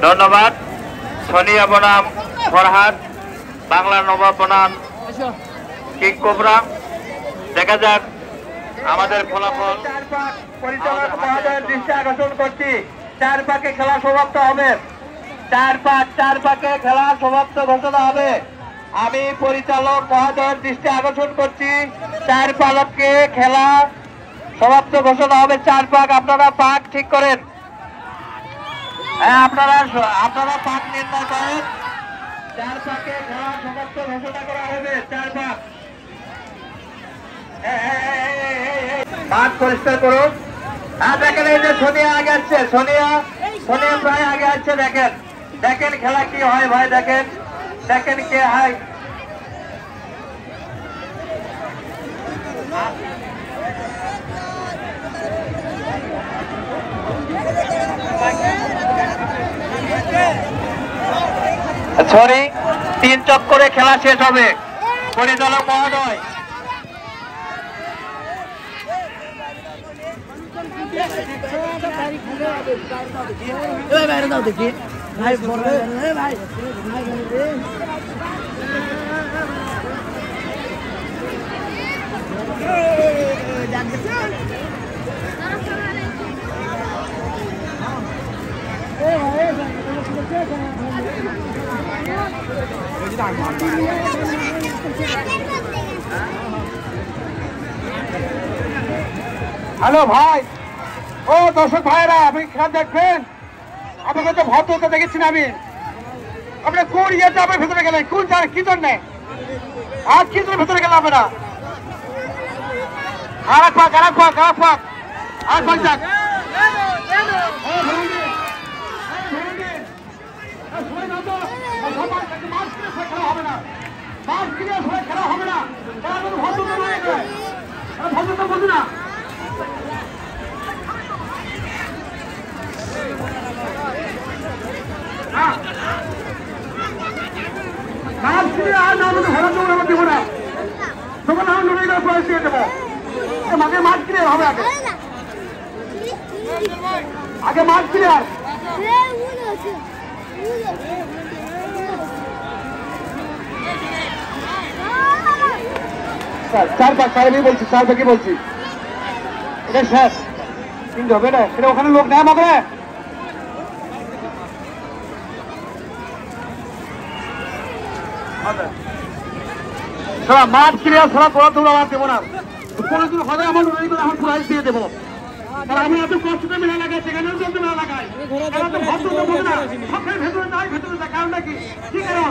ধন্যবাদ। সোনিয়া বনাম ফরহাদ, বাংলা নবাব বনাম কিং কোবরা। দেখা যাক আমাদের ফলাফল। পরিচালক মহোদয়ের দৃষ্টি আকর্ষণ করছি, 4 পাকে খেলা সমাপ্ত হবে। 4 পাকে খেলা সমাপ্ত ঘোষণা হবে। আমি পরিচালক মহোদয়ের দৃষ্টি আকর্ষণ করছি, 4 পাকে খেলা সমাপ্ত ঘোষণা হবে। 4 পাক, আপনারা পাক ঠিক করেন। হ্যাঁ, আপনারা পাক নির্ণয় করেন। 4 পাকে খেলা সমাপ্ত ঘোষণা করা হবে। 4 পাক পাক পরিষ্কার করুন। হ্যাঁ, দেখেন এই যে সোনিয়া আগে আসছে, সোনিয়া প্রায় আগে আসছে। দেখেন খেলা কি হয় ভাই, দেখেন কে হয়। সরি, 3 চক্করে খেলা শেষ হবে। পরিচালক মহোদয়, বাইরে দাও দেখি ভাই, ভাই হ্যালো ভাই, ও দর্শক ভাইরা, আপনি খেলা দেখবেন? আপনাকে তো ভদ্রতা দেখেছি না আমি। আপনি কোন ইয়েতে আপনি ভেতরে গেলেন, কোন কি জন্য? আর কি জন্য ভেতরে গেলেন আপনারা? আর এক পাক যাক। খেলা হবে না, খেলা হবে না। ভদ্রতা বুঝি না। দেবো না, তখন আমি লড়াই করে প্রয়াস দিয়ে দেবো। মাঝে মাঠ ক্লিয়ার হবে, আগে মাঠ ক্লিয়ার। 4 পাক বলছি, 4 পাকি বলছি। এটা শেষ কিন্তু হবে না, সেটা ওখানে লোক নেয় আমাকে। মাঠ ক্লিয়ার ছাড়া তোরা দৌড় আমার দেবো না। কোনোদিন হবে আমার লড়াই করে আমার প্রাইজ দিয়ে দেবো। আমি এত কষ্টে মেলা লাগাই, সেখানেও চলতে মেলা লাগাই। ভেতরে নাই, ভেতরে কারণটা কি? ঠিক আছে,